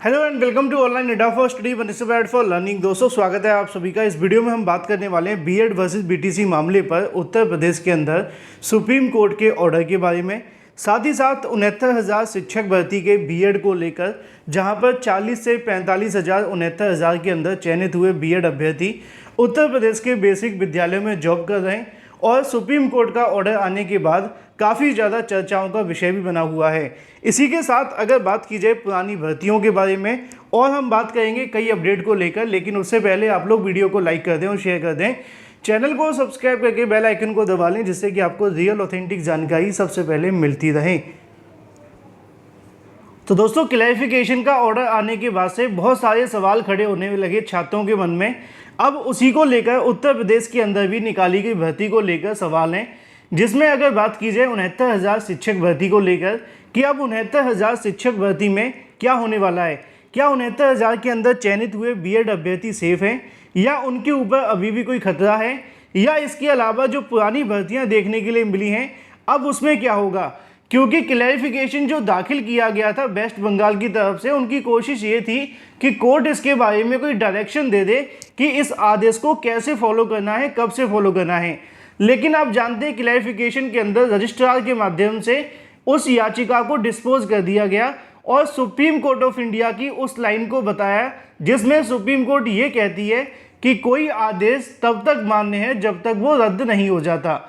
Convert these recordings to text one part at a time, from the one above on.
Hello and welcome to online India for study prepared for learning. दोस्तों स्वागत है आप सभी का। इस वीडियो में हम बात करने वाले हैं बीएड वर्सेस बीटीसी मामले पर उत्तर प्रदेश के अंदर सुप्रीम कोर्ट के ऑर्डर के बारे में, साथ ही साथ 69,000 शिक्षक भर्ती के बीएड को लेकर, जहां पर 40 से 45,000 69,000 के अंदर चयनित हुए बीएड अभ्यर्थी उत्तर प्रदेश के बेसिक विद्यालयों में जॉब कर रहे हैं और सुप्रीम कोर्ट का ऑर्डर आने के बाद काफ़ी ज़्यादा चर्चाओं का विषय भी बना हुआ है। इसी के साथ अगर बात की जाए पुरानी भर्तियों के बारे में, और हम बात करेंगे कई अपडेट को लेकर, लेकिन उससे पहले आप लोग वीडियो को लाइक कर दें और शेयर कर दें, चैनल को सब्सक्राइब करके बेल आइकन को दबा लें, जिससे कि आपको रियल ऑथेंटिक जानकारी सबसे पहले मिलती रहे। तो दोस्तों, क्लैरिफिकेशन का ऑर्डर आने के बाद से बहुत सारे सवाल खड़े होने लगे छात्रों के मन में। अब उसी को लेकर उत्तर प्रदेश के अंदर भी निकाली गई भर्ती को लेकर सवाल हैं, जिसमें अगर बात की जाए 69,000 शिक्षक भर्ती को लेकर कि अब 69,000 शिक्षक भर्ती में क्या होने वाला है। क्या 69,000 के अंदर चयनित हुए बीएड अभ्यर्थी सेफ हैं, या उनके ऊपर अभी भी कोई खतरा है, या इसके अलावा जो पुरानी भर्तियां देखने के लिए मिली हैं अब उसमें क्या होगा। क्योंकि क्लैरिफिकेशन जो दाखिल किया गया था वेस्ट बंगाल की तरफ से, उनकी कोशिश ये थी कि कोर्ट इसके बारे में कोई डायरेक्शन दे दे कि इस आदेश को कैसे फॉलो करना है, कब से फॉलो करना है। लेकिन आप जानते हैं क्लैरिफिकेशन के अंदर रजिस्ट्रार के माध्यम से उस याचिका को डिस्पोज कर दिया गया और सुप्रीम कोर्ट ऑफ इंडिया की उस लाइन को बताया जिसमें सुप्रीम कोर्ट ये कहती है कि कोई आदेश तब तक मान्य है जब तक वो रद्द नहीं हो जाता।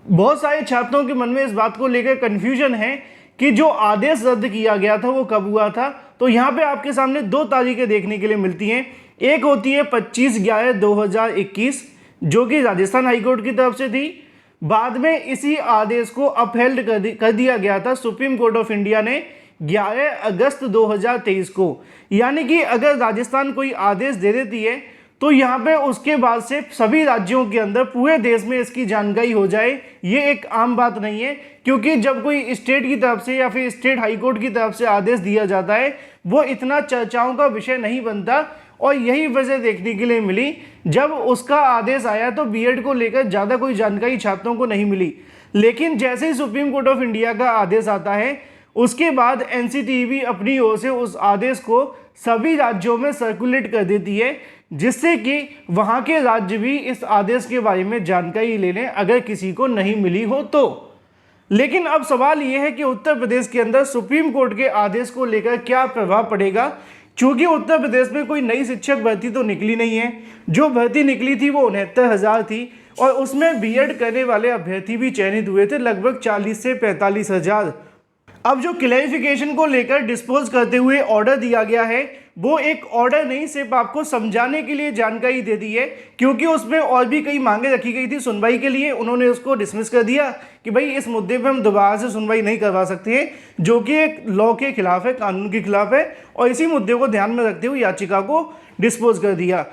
बहुत सारे छात्रों के मन में इस बात को लेकर कन्फ्यूजन है कि जो आदेश रद्द किया गया था वो कब हुआ था। तो यहाँ पे आपके सामने दो तारीखें देखने के लिए मिलती हैं। एक होती है 25/11/2021, जो कि राजस्थान हाईकोर्ट की तरफ से थी। बाद में इसी आदेश को अपहेल्ड कर दिया गया था सुप्रीम कोर्ट ऑफ इंडिया ने 11 अगस्त 2023 को। यानी कि अगर राजस्थान कोई आदेश दे देती है तो यहाँ पे उसके बाद से सभी राज्यों के अंदर पूरे देश में इसकी जानकारी हो जाए, ये एक आम बात नहीं है। क्योंकि जब कोई स्टेट की तरफ से या फिर स्टेट हाईकोर्ट की तरफ से आदेश दिया जाता है वो इतना चर्चाओं का विषय नहीं बनता, और यही वजह देखने के लिए मिली। जब उसका आदेश आया तो बीएड को लेकर ज़्यादा कोई जानकारी छात्रों को नहीं मिली, लेकिन जैसे ही सुप्रीम कोर्ट ऑफ इंडिया का आदेश आता है उसके बाद एनसीटीई अपनी ओर से उस आदेश को सभी राज्यों में सर्कुलेट कर देती है, जिससे कि वहाँ के राज्य भी इस आदेश के बारे में जानकारी ले लें अगर किसी को नहीं मिली हो तो। लेकिन अब सवाल ये है कि उत्तर प्रदेश के अंदर सुप्रीम कोर्ट के आदेश को लेकर क्या प्रभाव पड़ेगा। चूँकि उत्तर प्रदेश में कोई नई शिक्षक भर्ती तो निकली नहीं है, जो भर्ती निकली थी वो 69,000 थी, और उसमें बीएड करने वाले अभ्यर्थी भी चयनित हुए थे लगभग 40 से 45,000। अब जो क्लैरिफिकेशन को लेकर डिस्पोज करते हुए ऑर्डर दिया गया है वो एक ऑर्डर नहीं, सिर्फ आपको समझाने के लिए जानकारी दे दी है, क्योंकि उसमें और भी कई मांगे रखी गई थी सुनवाई के लिए। उन्होंने उसको डिसमिस कर दिया कि भाई इस मुद्दे पे हम दोबारा से सुनवाई नहीं करवा सकते हैं, जो कि एक लॉ के खिलाफ है, कानून के खिलाफ है, और इसी मुद्दे को ध्यान में रखते हुए याचिका को डिस्पोज कर दिया।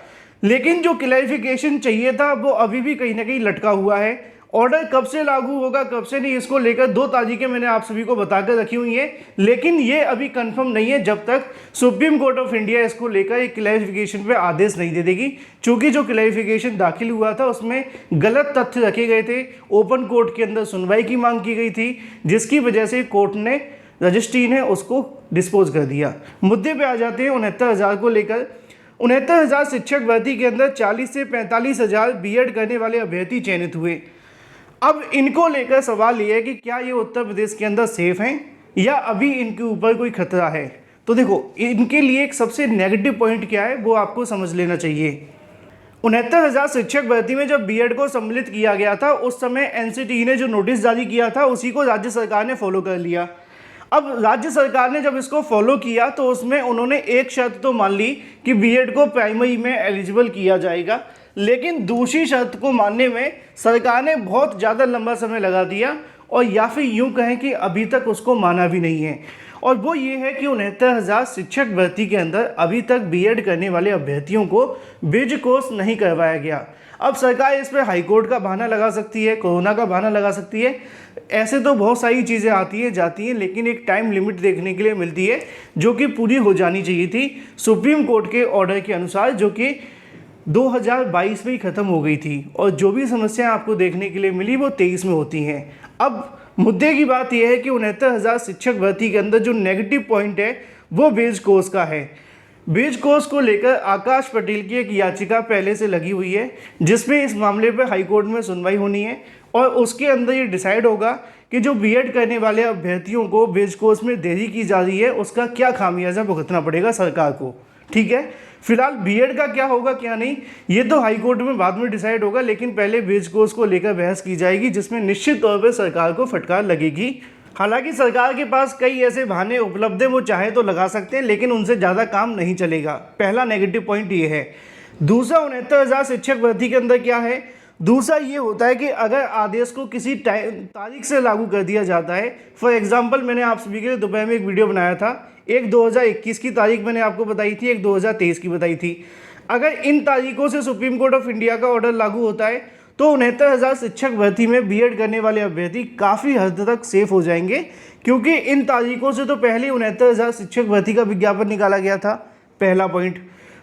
लेकिन जो क्लैरिफिकेशन चाहिए था वो अभी भी कहीं ना कहीं लटका हुआ है। ऑर्डर कब से लागू होगा कब से नहीं, इसको लेकर दो तारीखें मैंने आप सभी को बताकर रखी हुई हैं, लेकिन ये अभी कंफर्म नहीं है जब तक सुप्रीम कोर्ट ऑफ इंडिया इसको लेकर एक क्लैरिफिकेशन पे आदेश नहीं दे देगी। चूंकि जो क्लैरिफिकेशन दाखिल हुआ था उसमें गलत तथ्य रखे गए थे, ओपन कोर्ट के अंदर सुनवाई की मांग की गई थी, जिसकी वजह से कोर्ट ने, रजिस्ट्री ने उसको डिस्पोज कर दिया। मुद्दे पर आ जाते हैं 69,000 को लेकर। 69,000 शिक्षक भर्ती के अंदर 40 से 45,000 बीएड करने वाले अभ्यर्थी चयनित हुए। अब इनको लेकर सवाल ये है कि क्या ये उत्तर प्रदेश के अंदर सेफ हैं, या अभी इनके ऊपर कोई खतरा है। तो देखो, इनके लिए एक सबसे नेगेटिव पॉइंट क्या है वो आपको समझ लेना चाहिए। 69,000 शिक्षक भर्ती में जब बीएड को सम्मिलित किया गया था उस समय एनसीटीई ने जो नोटिस जारी किया था उसी को राज्य सरकार ने फॉलो कर लिया। अब राज्य सरकार ने जब इसको फॉलो किया तो उसमें उन्होंने एक शर्त तो मान ली कि बीएड को प्राइमरी में एलिजिबल किया जाएगा, लेकिन दूसरी शर्त को मानने में सरकार ने बहुत ज़्यादा लंबा समय लगा दिया, और या फिर यूँ कहें कि अभी तक उसको माना भी नहीं है। और वो ये है कि 69,000 शिक्षक भर्ती के अंदर अभी तक बीएड करने वाले अभ्यर्थियों को ब्रिज कोर्स नहीं करवाया गया। अब सरकार इस पर हाईकोर्ट का बहाना लगा सकती है, कोरोना का बहाना लगा सकती है, ऐसे तो बहुत सारी चीज़ें आती हैं जाती हैं, लेकिन एक टाइम लिमिट देखने के लिए मिलती है जो कि पूरी हो जानी चाहिए थी सुप्रीम कोर्ट के ऑर्डर के अनुसार, जो कि 2022 में ही ख़त्म हो गई थी। और जो भी समस्याएं आपको देखने के लिए मिली वो 23 में होती हैं। अब मुद्दे की बात यह है कि 69,000 शिक्षक भर्ती के अंदर जो नेगेटिव पॉइंट है वो बेज कोर्स का है। बेज कोर्स को लेकर आकाश पटेल की एक याचिका पहले से लगी हुई है, जिसमें इस मामले पर हाईकोर्ट में सुनवाई होनी है और उसके अंदर ये डिसाइड होगा कि जो बीएड करने वाले अभ्यर्थियों को बेज कोर्स में देरी की जा रही है उसका क्या खामियाजा भुगतना पड़ेगा सरकार को। ठीक है, फिलहाल बीएड का क्या होगा क्या नहीं ये तो हाईकोर्ट में बाद में डिसाइड होगा, लेकिन पहले बेज कोर्स को लेकर बहस की जाएगी, जिसमें निश्चित तौर पर सरकार को फटकार लगेगी। हालांकि सरकार के पास कई ऐसे बहाने उपलब्ध हैं, वो चाहे तो लगा सकते हैं, लेकिन उनसे ज़्यादा काम नहीं चलेगा। पहला नेगेटिव पॉइंट ये है। दूसरा, 69,000 शिक्षक भर्ती के अंदर क्या है, दूसरा ये होता है कि अगर आदेश को किसी तारीख से लागू कर दिया जाता है, फॉर एग्जांपल मैंने आप सभी के लिए दोपहर में एक वीडियो बनाया था, एक 2021 की तारीख मैंने आपको बताई थी, एक 2023 की बताई थी। अगर इन तारीखों से सुप्रीम कोर्ट ऑफ इंडिया का ऑर्डर लागू होता है तो 69,000 शिक्षक भर्ती में बीएड करने वाले अभ्यर्थी काफ़ी हद तक सेफ हो जाएंगे, क्योंकि इन तारीखों से तो पहले 69,000 शिक्षक भर्ती का विज्ञापन निकाला गया था। पहला पॉइंट।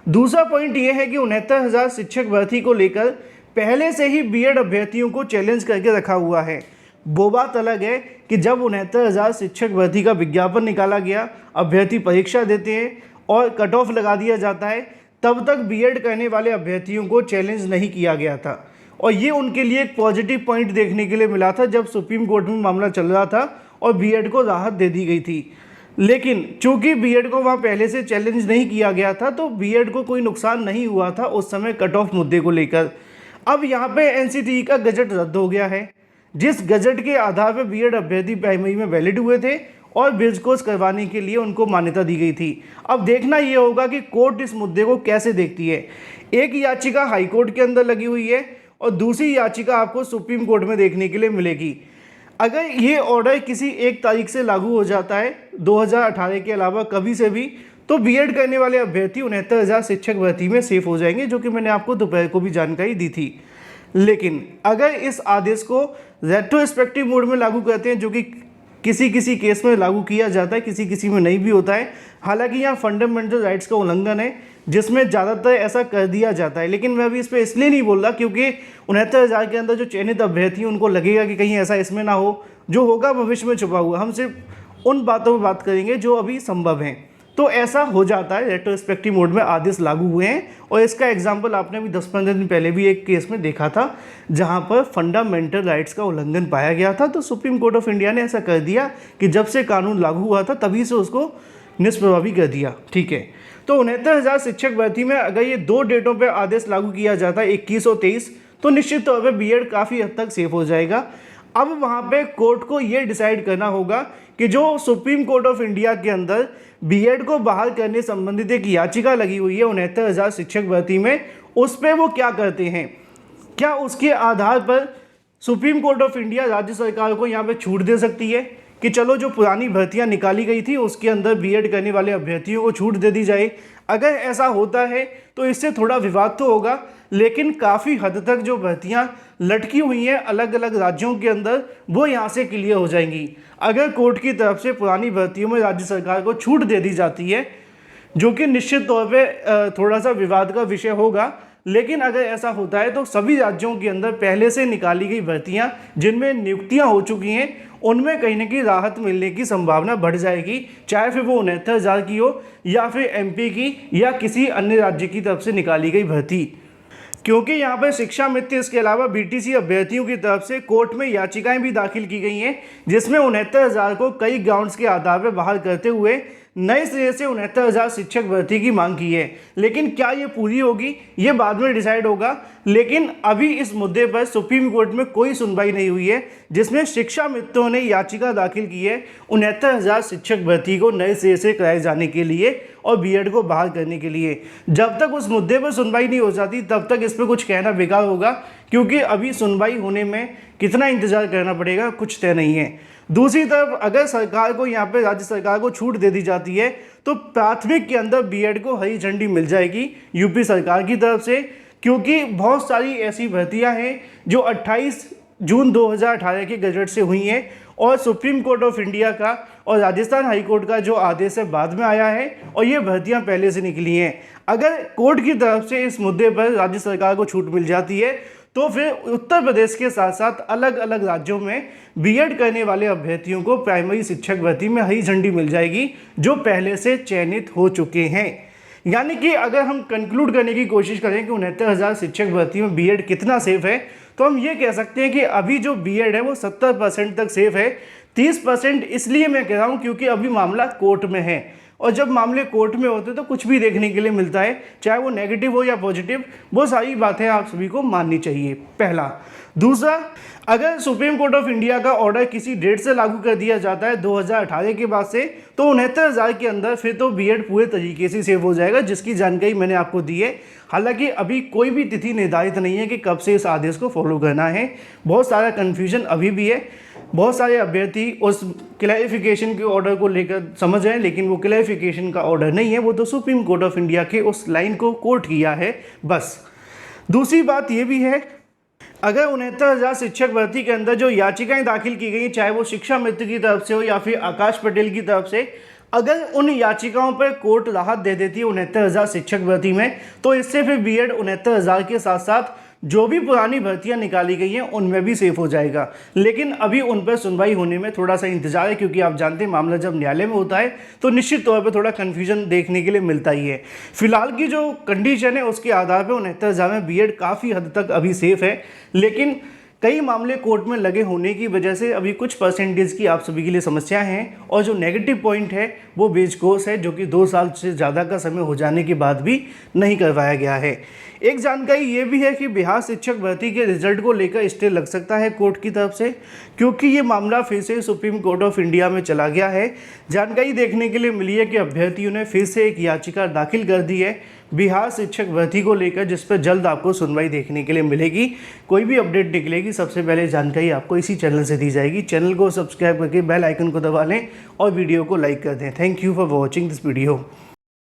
दूसरा पॉइंट ये है कि 69,000 शिक्षक भर्ती को लेकर पहले से ही बीएड अभ्यर्थियों को चैलेंज करके रखा हुआ है। वो बात अलग है कि जब 69,000 शिक्षक भर्ती का विज्ञापन निकाला गया, अभ्यर्थी परीक्षा देते हैं और कट ऑफ लगा दिया जाता है, तब तक बीएड करने वाले अभ्यर्थियों को चैलेंज नहीं किया गया था और ये उनके लिए एक पॉजिटिव पॉइंट देखने के लिए मिला था जब सुप्रीम कोर्ट में मामला चल रहा था और बीएड को राहत दे दी गई थी। लेकिन चूंकि बीएड को वहाँ पहले से चैलेंज नहीं किया गया था तो बीएड को कोई नुकसान नहीं हुआ था उस समय कट ऑफ मुद्दे को लेकर। अब यहाँ पे एनसीटीई का गजट रद्द हो गया है, जिस गजट के आधार पर बीएड अभ्यर्थी प्राइमरी में वैलिड हुए थे और बेज कोर्स करवाने के लिए उनको मान्यता दी गई थी। अब देखना ये होगा कि कोर्ट इस मुद्दे को कैसे देखती है। एक याचिका हाईकोर्ट के अंदर लगी हुई है और दूसरी याचिका आपको सुप्रीम कोर्ट में देखने के लिए मिलेगी। अगर ये ऑर्डर किसी एक तारीख से लागू हो जाता है 2018 के अलावा कभी से भी, तो बीएड करने वाले अभ्यर्थी 69,000 शिक्षक भर्ती में सेफ हो जाएंगे, जो कि मैंने आपको दोपहर को भी जानकारी दी थी। लेकिन अगर इस आदेश को रेट्रोस्पेक्टिव मोड में लागू करते हैं, जो कि किसी किसी केस में लागू किया जाता है, किसी किसी में नहीं भी होता है, हालांकि यहाँ फंडामेंटल राइट्स का उल्लंघन है जिसमें ज़्यादातर ऐसा कर दिया जाता है, लेकिन मैं अभी इस पर इसलिए नहीं बोल रहा क्योंकि 69,000 के अंदर जो चयनित अभ्यर्थी हैं उनको लगेगा कि कहीं ऐसा इसमें ना हो, जो होगा भविष्य में छुपा हुआ। हम सिर्फ उन बातों पर बात करेंगे जो अभी संभव हैं। तो ऐसा हो जाता है, रेट्रोस्पेक्टिव मोड में आदेश लागू हुए हैं और इसका एग्जाम्पल आपने भी 10-15 दिन पहले भी एक केस में देखा था जहां पर फंडामेंटल राइट्स का उल्लंघन पाया गया था। तो सुप्रीम कोर्ट ऑफ इंडिया ने ऐसा कर दिया कि जब से कानून लागू हुआ था तभी से उसको निष्प्रभावी कर दिया। ठीक है, तो 69,000 शिक्षक भर्ती में अगर ये 2 डेटों पर आदेश लागू किया जाता है, 21 और 23, तो निश्चित तौर पर बीएड काफ़ी हद तक सेफ हो जाएगा। अब वहाँ पे कोर्ट को ये डिसाइड करना होगा कि जो सुप्रीम कोर्ट ऑफ इंडिया के अंदर बीएड को बहाल करने संबंधित एक याचिका लगी हुई है 69,000 शिक्षक भर्ती में, उस पर वो क्या करते हैं। क्या उसके आधार पर सुप्रीम कोर्ट ऑफ इंडिया राज्य सरकार को यहाँ पे छूट दे सकती है कि चलो जो पुरानी भर्तियाँ निकाली गई थी उसके अंदर बीएड करने वाले अभ्यर्थियों को छूट दे दी जाए। अगर ऐसा होता है तो इससे थोड़ा विवाद तो होगा, लेकिन काफ़ी हद तक जो भर्तियाँ लटकी हुई हैं अलग अलग राज्यों के अंदर वो यहाँ से क्लियर हो जाएंगी। अगर कोर्ट की तरफ से पुरानी भर्तियों में राज्य सरकार को छूट दे दी जाती है, जो कि निश्चित तौर पे थोड़ा सा विवाद का विषय होगा, लेकिन अगर ऐसा होता है तो सभी राज्यों के अंदर पहले से निकाली गई भर्तियाँ जिनमें नियुक्तियाँ हो चुकी हैं उनमें कहीं ना कहीं राहत मिलने की संभावना बढ़ जाएगी, चाहे फिर वो 69,000 की हो या फिर एमपी की या किसी अन्य राज्य की तरफ से निकाली गई भर्ती। क्योंकि यहाँ पर शिक्षा मित्र इसके अलावा बीटीसी अभ्यर्थियों की तरफ से कोर्ट में याचिकाएं भी दाखिल की गई हैं, जिसमें 69,000 को कई ग्राउंड्स के आधार पर बहाल करते हुए नए सिरे से 69,000 शिक्षक भर्ती की मांग की है। लेकिन क्या ये पूरी होगी ये बाद में डिसाइड होगा, लेकिन अभी इस मुद्दे पर सुप्रीम कोर्ट में कोई सुनवाई नहीं हुई है, जिसमें शिक्षा मित्रों ने याचिका दाखिल की है 69,000 शिक्षक भर्ती को नए सिरे से कराए जाने के लिए और बीएड को बहाल करने के लिए। जब तक उस मुद्दे पर सुनवाई नहीं हो जाती तब तक इस पर कुछ कहना बेकार होगा, क्योंकि अभी सुनवाई होने में कितना इंतजार करना पड़ेगा कुछ तय नहीं है। दूसरी तरफ अगर सरकार को यहाँ पे राज्य सरकार को छूट दे दी जाती है तो प्राथमिक के अंदर बीएड को हरी झंडी मिल जाएगी यूपी सरकार की तरफ से, क्योंकि बहुत सारी ऐसी भर्तियां हैं जो 28 जून 2018 के गजट से हुई हैं और सुप्रीम कोर्ट ऑफ इंडिया का और राजस्थान हाई कोर्ट का जो आदेश है बाद में आया है और ये भर्तियां पहले से निकली हैं। अगर कोर्ट की तरफ से इस मुद्दे पर राज्य सरकार को छूट मिल जाती है तो फिर उत्तर प्रदेश के साथ साथ अलग अलग राज्यों में बीएड करने वाले अभ्यर्थियों को प्राइमरी शिक्षक भर्ती में हरी झंडी मिल जाएगी, जो पहले से चयनित हो चुके हैं। यानी कि अगर हम कंक्लूड करने की कोशिश करें कि 69,000 शिक्षक भर्ती में बीएड कितना सेफ है, तो हम ये कह सकते हैं कि अभी जो बीएड है वो 70% तक सेफ है। 30% इसलिए मैं कह रहा हूँ क्योंकि अभी मामला कोर्ट में है, और जब मामले कोर्ट में होते हैं तो कुछ भी देखने के लिए मिलता है, चाहे वो नेगेटिव हो या पॉजिटिव, वो सारी बातें आप सभी को माननी चाहिए, पहला। दूसरा, अगर सुप्रीम कोर्ट ऑफ इंडिया का ऑर्डर किसी डेट से लागू कर दिया जाता है 2018 के बाद से, तो 69,000 के अंदर फिर तो बीएड पूरे तरीके से सेव हो जाएगा, जिसकी जानकारी मैंने आपको दी है। हालांकि अभी कोई भी तिथि निर्धारित नहीं है कि कब से इस आदेश को फॉलो करना है, बहुत सारा कन्फ्यूजन अभी भी है। बहुत सारे अभ्यर्थी उस क्लैरिफिकेशन के ऑर्डर को लेकर समझ रहे हैं, लेकिन वो क्लैरिफिकेशन का ऑर्डर नहीं है, वो तो सुप्रीम कोर्ट ऑफ इंडिया के उस लाइन को कोट किया है बस। दूसरी बात ये भी है, अगर 69,000 शिक्षक भर्ती के अंदर जो याचिकाएं दाखिल की गई, चाहे वो शिक्षा मित्र की तरफ से हो या फिर आकाश पटेल की तरफ से, अगर उन याचिकाओं पर कोर्ट राहत दे देती है 69,000 शिक्षक भर्ती में, तो इससे फिर बीएड 69,000 के साथ साथ जो भी पुरानी भर्तियां निकाली गई हैं उनमें भी सेफ हो जाएगा। लेकिन अभी उन पर सुनवाई होने में थोड़ा सा इंतजार है, क्योंकि आप जानते हैं मामला जब न्यायालय में होता है तो निश्चित तौर पर थोड़ा कन्फ्यूजन देखने के लिए मिलता ही है। फिलहाल की जो कंडीशन है उसके आधार पर 69,000 में बीएड काफ़ी हद तक अभी सेफ है, लेकिन कई मामले कोर्ट में लगे होने की वजह से अभी कुछ परसेंटेज की आप सभी के लिए समस्या हैं, और जो नेगेटिव पॉइंट है वो बेचकोस है, जो कि 2 साल से ज़्यादा का समय हो जाने के बाद भी नहीं करवाया गया है। एक जानकारी ये भी है कि बिहार शिक्षक भर्ती के रिजल्ट को लेकर स्टे लग सकता है कोर्ट की तरफ से, क्योंकि ये मामला फिर से सुप्रीम कोर्ट ऑफ इंडिया में चला गया है। जानकारी देखने के लिए मिली है कि अभ्यर्थियों ने फिर से एक याचिका दाखिल कर दी है बिहार शिक्षक भर्ती को लेकर, जिस पर जल्द आपको सुनवाई देखने के लिए मिलेगी। कोई भी अपडेट निकलेगी सबसे पहले जानकारी आपको इसी चैनल से दी जाएगी। चैनल को सब्सक्राइब करके बेल आइकन को दबा लें और वीडियो को लाइक कर दें। Thank you for watching this video.